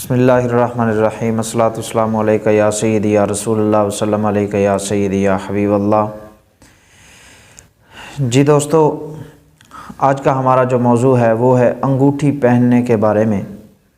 بسم اللہ الرحمن الرحیم، الصلاۃ والسلام علیکہ یا سیدی یا رسول اللہ وسلم علیکہ یا سیدی یا حبیب اللہ۔ جی دوستو، آج کا ہمارا جو موضوع ہے وہ ہے انگوٹھی پہننے کے بارے میں،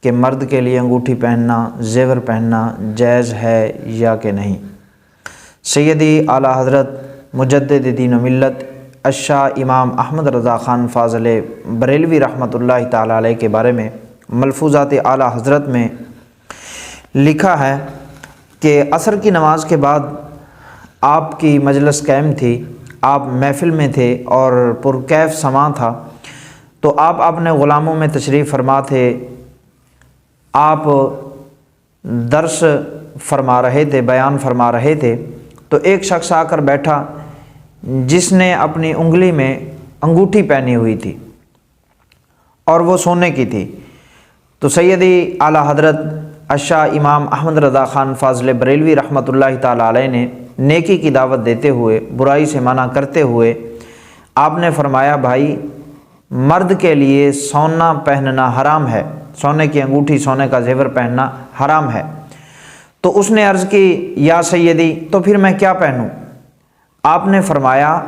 کہ مرد کے لیے انگوٹھی پہننا، زیور پہننا جائز ہے یا کہ نہیں۔ سیدی اعلیٰ حضرت مجدد دین و ملت الشاہ امام احمد رضا خان فاضل بریلوی رحمۃ اللہ تعالیٰ علیہ کے بارے میں ملفوظات اعلیٰ حضرت میں لکھا ہے کہ عصر کی نماز کے بعد آپ کی مجلس قائم تھی، آپ محفل میں تھے اور پرکیف سماع تھا، تو آپ اپنے غلاموں میں تشریف فرما تھے، آپ درس فرما رہے تھے، بیان فرما رہے تھے، تو ایک شخص آ کر بیٹھا جس نے اپنی انگلی میں انگوٹھی پہنی ہوئی تھی اور وہ سونے کی تھی۔ تو سیدی اعلیٰ حضرت الشاہ امام احمد رضا خان فاضل بریلوی رحمۃ اللہ تعالیٰ علیہ نے نیکی کی دعوت دیتے ہوئے، برائی سے منع کرتے ہوئے آپ نے فرمایا، بھائی مرد کے لیے سونا پہننا حرام ہے، سونے کی انگوٹھی، سونے کا زیور پہننا حرام ہے۔ تو اس نے عرض کی، یا سیدی تو پھر میں کیا پہنوں؟ آپ نے فرمایا،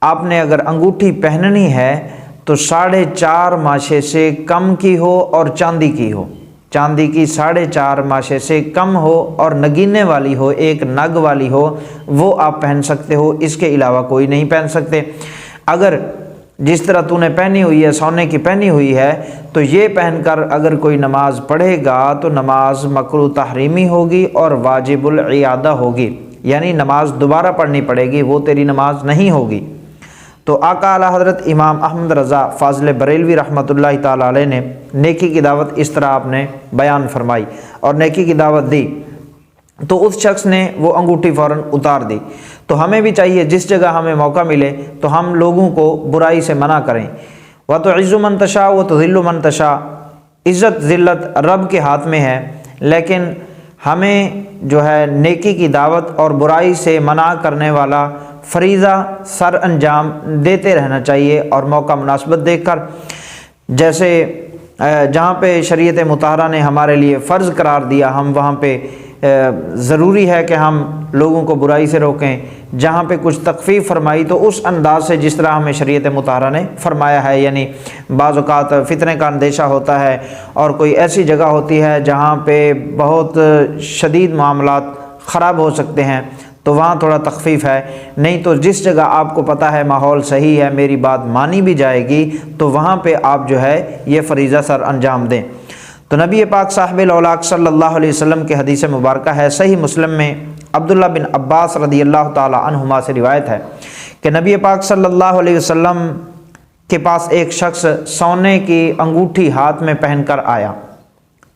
آپ نے اگر انگوٹھی پہننی ہے تو 4.5 ماشے سے کم کی ہو اور چاندی کی ہو، چاندی کی 4.5 ماشے سے کم ہو اور نگینے والی ہو، ایک نگ والی ہو، وہ آپ پہن سکتے ہو، اس کے علاوہ کوئی نہیں پہن سکتے۔ اگر جس طرح تو نے پہنی ہوئی ہے، سونے کی پہنی ہوئی ہے، تو یہ پہن کر اگر کوئی نماز پڑھے گا تو نماز مکروہ تحریمی ہوگی اور واجب العیادہ ہوگی، یعنی نماز دوبارہ پڑھنی پڑے گی، وہ تیری نماز نہیں ہوگی۔ تو آقا اعلیٰ حضرت امام احمد رضا فاضل بریلوی رحمۃ اللہ تعالیٰ علیہ نے نیکی کی دعوت اس طرح آپ نے بیان فرمائی اور نیکی کی دعوت دی، تو اس شخص نے وہ انگوٹھی فوراً اتار دی۔ تو ہمیں بھی چاہیے جس جگہ ہمیں موقع ملے تو ہم لوگوں کو برائی سے منع کریں۔ وَتُعِزُّ مَن تَشَاءُ وَتُذِلُّ مَن تَشَاءُ، عزت ذلت رب کے ہاتھ میں ہے، لیکن ہمیں جو ہے نیکی کی دعوت اور برائی سے منع کرنے والا فریضہ سر انجام دیتے رہنا چاہیے، اور موقع مناسبت دیکھ کر، جیسے جہاں پہ شریعت مطہرہ نے ہمارے لیے فرض قرار دیا، ہم وہاں پہ ضروری ہے کہ ہم لوگوں کو برائی سے روکیں۔ جہاں پہ کچھ تخفیف فرمائی تو اس انداز سے جس طرح ہمیں شریعت مطہرہ نے فرمایا ہے، یعنی بعض اوقات فتنے کا اندیشہ ہوتا ہے اور کوئی ایسی جگہ ہوتی ہے جہاں پہ بہت شدید معاملات خراب ہو سکتے ہیں، تو وہاں تھوڑا تخفیف ہے، نہیں تو جس جگہ آپ کو پتہ ہے ماحول صحیح ہے، میری بات مانی بھی جائے گی، تو وہاں پہ آپ جو ہے یہ فریضہ سر انجام دیں۔ تو نبی پاک صاحب الاولاق صلی اللہ علیہ وسلم کے حدیث مبارکہ ہے، صحیح مسلم میں عبداللہ بن عباس رضی اللہ تعالی عنہما سے روایت ہے کہ نبی پاک صلی اللہ علیہ وسلم کے پاس ایک شخص سونے کی انگوٹھی ہاتھ میں پہن کر آیا،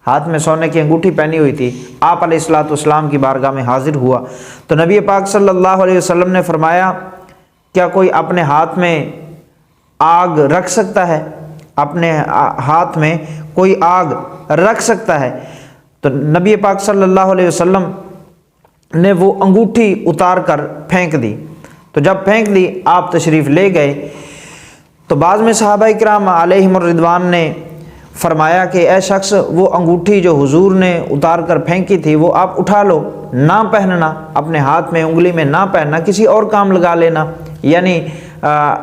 ہاتھ میں سونے کی انگوٹھی پہنی ہوئی تھی، آپ علیہ الصلوۃ والسلام کی بارگاہ میں حاضر ہوا تو نبی پاک صلی اللہ علیہ وسلم نے فرمایا، کیا کوئی اپنے ہاتھ میں آگ رکھ سکتا ہے؟ اپنے ہاتھ میں کوئی آگ رکھ سکتا ہے؟ تو نبی پاک صلی اللہ علیہ وسلم نے وہ انگوٹھی اتار کر پھینک دی۔ تو جب پھینک دی، آپ تشریف لے گئے، تو بعض میں صحابہ کرام علیہم الرضوان نے فرمایا کہ اے شخص، وہ انگوٹھی جو حضور نے اتار کر پھینکی تھی وہ آپ اٹھا لو، نہ پہننا، اپنے ہاتھ میں انگلی میں نہ پہننا، کسی اور کام لگا لینا، یعنی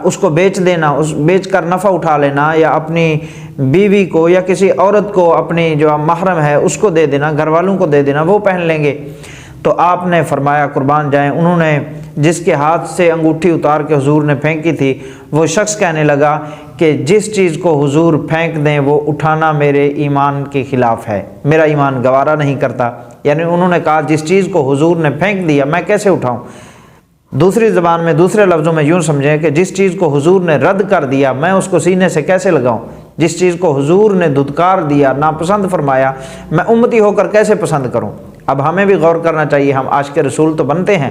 اس کو بیچ دینا، اس بیچ کر نفع اٹھا لینا، یا اپنی بیوی کو یا کسی عورت کو، اپنی جو محرم ہے اس کو دے دینا، گھر والوں کو دے دینا، وہ پہن لیں گے۔ تو آپ نے فرمایا قربان جائیں، انہوں نے جس کے ہاتھ سے انگوٹھی اتار کے حضور نے پھینکی تھی، وہ شخص کہنے لگا کہ جس چیز کو حضور پھینک دیں وہ اٹھانا میرے ایمان کے خلاف ہے، میرا ایمان گوارا نہیں کرتا، یعنی انہوں نے کہا جس چیز کو حضور نے پھینک دیا میں کیسے اٹھاؤں؟ دوسری زبان میں، دوسرے لفظوں میں یوں سمجھیں کہ جس چیز کو حضور نے رد کر دیا میں اس کو سینے سے کیسے لگاؤں؟ جس چیز کو حضور نے دھتکار دیا، ناپسند فرمایا، میں امتی ہو کر کیسے پسند کروں؟ اب ہمیں بھی غور کرنا چاہیے، ہم عاشق رسول تو بنتے ہیں،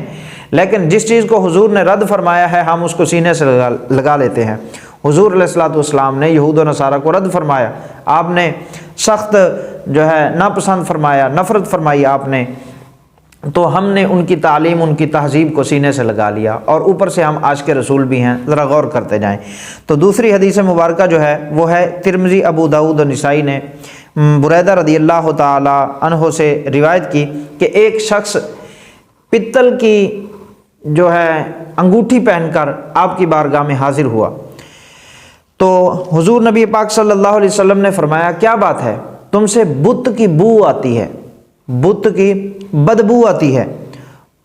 لیکن جس چیز کو حضور نے رد فرمایا ہے ہم اس کو سینے سے لگا لیتے ہیں۔ حضور علیہ الصلوۃ والسلام نے یہود و نصارہ کو رد فرمایا، آپ نے سخت جو ہے ناپسند فرمایا، نفرت فرمائی آپ نے، تو ہم نے ان کی تعلیم، ان کی تہذیب کو سینے سے لگا لیا، اور اوپر سے ہم عاشق رسول بھی ہیں۔ ذرا غور کرتے جائیں۔ تو دوسری حدیث مبارکہ جو ہے وہ ہے ترمذی، ابو داؤد اور نسائی نے بریدہ رضی اللہ تعالی عنہ سے روایت کی کہ ایک شخص پتل کی جو ہے انگوٹھی پہن کر آپ کی بارگاہ میں حاضر ہوا، تو حضور نبی پاک صلی اللہ علیہ وسلم نے فرمایا کیا بات ہے، تم سے بت کی بو آتی ہے، بت کی بدبو آتی ہے۔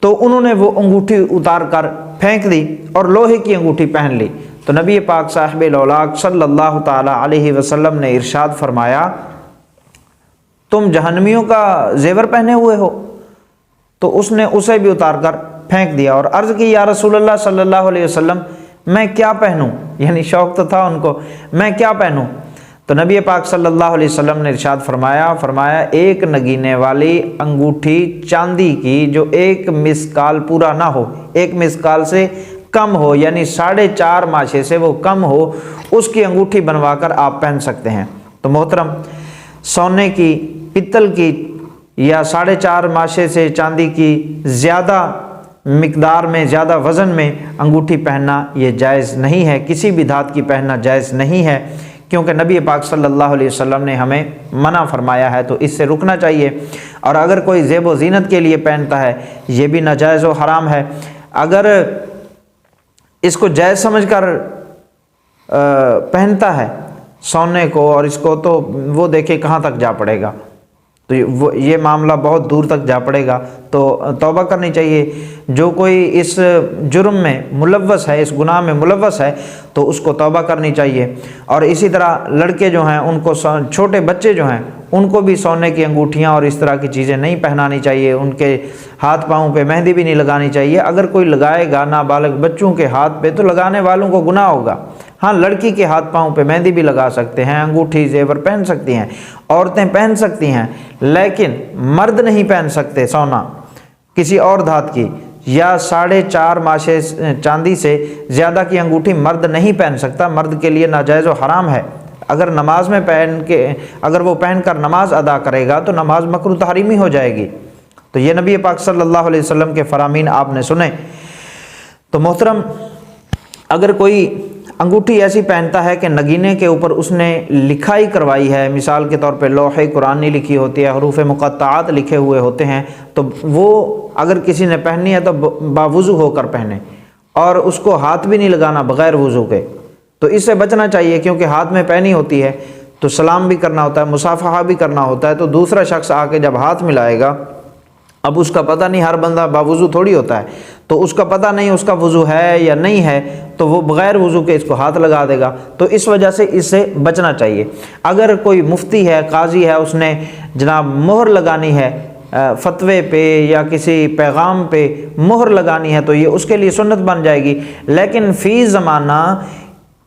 تو انہوں نے وہ انگوٹھی اتار کر پھینک دی اور لوہے کی انگوٹھی پہن لی۔ تو نبی پاک صاحب الاولاق صلی اللہ تعالی علیہ وسلم نے ارشاد فرمایا تم جہنمیوں کا زیور پہنے ہوئے ہو؟ تو اس نے اسے بھی اتار کر پھینک دیا اور عرض کی یا رسول اللہ صلی اللہ علیہ وسلم میں کیا پہنوں، یعنی شوق تو تھا ان کو، میں کیا پہنوں؟ تو نبی پاک صلی اللہ علیہ وسلم نے ارشاد فرمایا ایک نگینے والی انگوٹھی چاندی کی جو ایک مسکال پورا نہ ہو، ایک مسکال سے کم ہو، یعنی 4.5 ماشے سے وہ کم ہو، اس کی انگوٹھی بنوا کر آپ پہن سکتے ہیں۔ تو محترم، سونے کی، پتل کی یا 4.5 ماشے سے چاندی کی زیادہ مقدار میں، زیادہ وزن میں انگوٹھی پہننا یہ جائز نہیں ہے، کسی بھی دھات کی پہننا جائز نہیں ہے، کیونکہ نبی پاک صلی اللہ علیہ وسلم نے ہمیں منع فرمایا ہے، تو اس سے رکنا چاہیے۔ اور اگر کوئی زیب و زینت کے لیے پہنتا ہے یہ بھی ناجائز و حرام ہے۔ اگر اس کو جائز سمجھ کر پہنتا ہے سونے کو اور اس کو، تو وہ دیکھے کہاں تک جا پڑے گا، تو یہ معاملہ بہت دور تک جا پڑے گا۔ تو توبہ کرنی چاہیے۔ جو کوئی اس جرم میں ملوث ہے، اس گناہ میں ملوث ہے، تو اس کو توبہ کرنی چاہیے۔ اور اسی طرح لڑکے جو ہیں ان کو، چھوٹے بچے جو ہیں ان کو بھی سونے کی انگوٹھیاں اور اس طرح کی چیزیں نہیں پہنانی چاہیے، ان کے ہاتھ پاؤں پہ مہندی بھی نہیں لگانی چاہیے۔ اگر کوئی لگائے گا نابالغ بچوں کے ہاتھ پہ تو لگانے والوں کو گناہ ہوگا۔ ہاں، لڑکی کے ہاتھ پاؤں پہ مہندی بھی لگا سکتے ہیں، انگوٹھی زیور پہن سکتی ہیں، عورتیں پہن سکتی ہیں، لیکن مرد نہیں پہن سکتے سونا کسی اور دھات کی، یا 4.5 ماشے چاندی سے زیادہ کی انگوٹھی مرد نہیں پہن سکتا، مرد کے لیے ناجائز و حرام ہے۔ اگر نماز میں اگر وہ پہن کر نماز ادا کرے گا تو نماز مکروہ تحریمی ہو جائے گی۔ تو یہ نبی پاک صلی اللہ علیہ وسلم کے فرامین آپ نے سنے۔ تو محترم، اگر کوئی انگوٹھی ایسی پہنتا ہے کہ نگینے کے اوپر اس نے لکھائی کروائی ہے، مثال کے طور پہ لوح قرآنی لکھی ہوتی ہے، حروف مقطعات لکھے ہوئے ہوتے ہیں، تو وہ اگر کسی نے پہنی ہے تو باوضو ہو کر پہنے، اور اس کو ہاتھ بھی نہیں لگانا بغیر وضو کے۔ تو اس سے بچنا چاہیے، کیونکہ ہاتھ میں پہنی ہوتی ہے تو سلام بھی کرنا ہوتا ہے، مصافحہ بھی کرنا ہوتا ہے، تو دوسرا شخص آ کے جب ہاتھ ملائے گا، اب اس کا پتہ نہیں، ہر بندہ باوضو تھوڑی ہوتا ہے، تو اس کا پتہ نہیں اس کا وضو ہے یا نہیں ہے، تو وہ بغیر وضو کے اس کو ہاتھ لگا دے گا۔ تو اس وجہ سے اس سے بچنا چاہیے۔ اگر کوئی مفتی ہے، قاضی ہے، اس نے جناب مہر لگانی ہے فتوے پہ یا کسی پیغام پہ مہر لگانی ہے، تو یہ اس کے لیے سنت بن جائے گی۔ لیکن فی زمانہ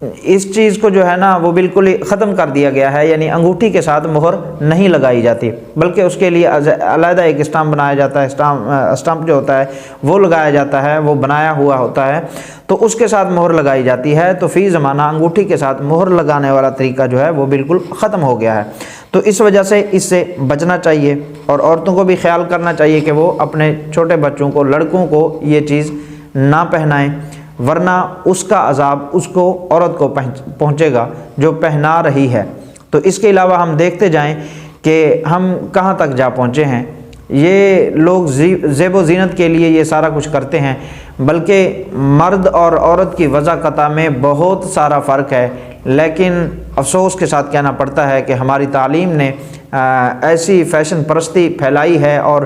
اس چیز کو جو ہے نا وہ بالکل ہی ختم کر دیا گیا ہے، یعنی انگوٹھی کے ساتھ مہر نہیں لگائی جاتی، بلکہ اس کے لیے علیحدہ ایک اسٹامپ بنایا جاتا ہے، اسٹامپ جو ہوتا ہے وہ لگایا جاتا ہے، وہ بنایا ہوا ہوتا ہے، تو اس کے ساتھ مہر لگائی جاتی ہے۔ تو فی زمانہ انگوٹھی کے ساتھ مہر لگانے والا طریقہ جو ہے وہ بالکل ختم ہو گیا ہے۔ تو اس وجہ سے اس سے بچنا چاہیے، اور عورتوں کو بھی خیال کرنا چاہیے کہ وہ اپنے چھوٹے بچوں کو، لڑکوں کو یہ چیز نہ پہنائیں، ورنہ اس کا عذاب اس کو، عورت کو پہنچے گا جو پہنا رہی ہے۔ تو اس کے علاوہ ہم دیکھتے جائیں کہ ہم کہاں تک جا پہنچے ہیں۔ یہ لوگ زیب و زینت کے لیے یہ سارا کچھ کرتے ہیں، بلکہ مرد اور عورت کی وضاقتہ میں بہت سارا فرق ہے، لیکن افسوس کے ساتھ کہنا پڑتا ہے کہ ہماری تعلیم نے ایسی فیشن پرستی پھیلائی ہے اور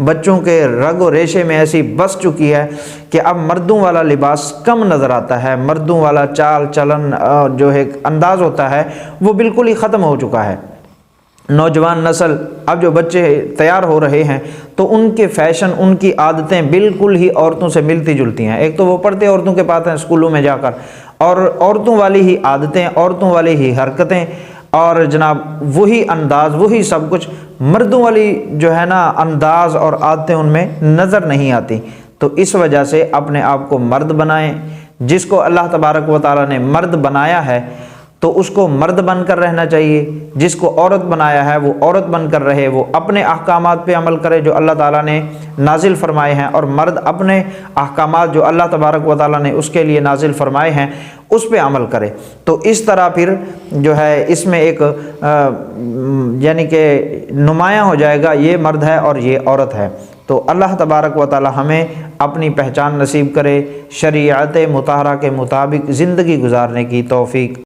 بچوں کے رگ و ریشے میں ایسی بس چکی ہے کہ اب مردوں والا لباس کم نظر آتا ہے، مردوں والا چال چلن جو ایک انداز ہوتا ہے وہ بالکل ہی ختم ہو چکا ہے۔ نوجوان نسل، اب جو بچے تیار ہو رہے ہیں، تو ان کے فیشن، ان کی عادتیں بالکل ہی عورتوں سے ملتی جلتی ہیں۔ ایک تو وہ پڑھتے عورتوں کے پاس ہیں اسکولوں میں جا کر، اور عورتوں والی ہی عادتیں، عورتوں والی ہی حرکتیں، اور جناب وہی انداز، وہی سب کچھ، مردوں والی جو ہے نا انداز اور عادتیں ان میں نظر نہیں آتی۔ تو اس وجہ سے اپنے آپ کو مرد بنائیں، جس کو اللہ تبارک و تعالیٰ نے مرد بنایا ہے تو اس کو مرد بن کر رہنا چاہیے، جس کو عورت بنایا ہے وہ عورت بن کر رہے، وہ اپنے احکامات پہ عمل کرے جو اللہ تعالیٰ نے نازل فرمائے ہیں، اور مرد اپنے احکامات جو اللہ تبارک و تعالیٰ نے اس کے لیے نازل فرمائے ہیں اس پہ عمل کرے۔ تو اس طرح پھر جو ہے اس میں ایک یعنی کہ نمایاں ہو جائے گا یہ مرد ہے اور یہ عورت ہے۔ تو اللہ تبارک و تعالی ہمیں اپنی پہچان نصیب کرے، شریعت مطہرہ کے مطابق زندگی گزارنے کی توفیق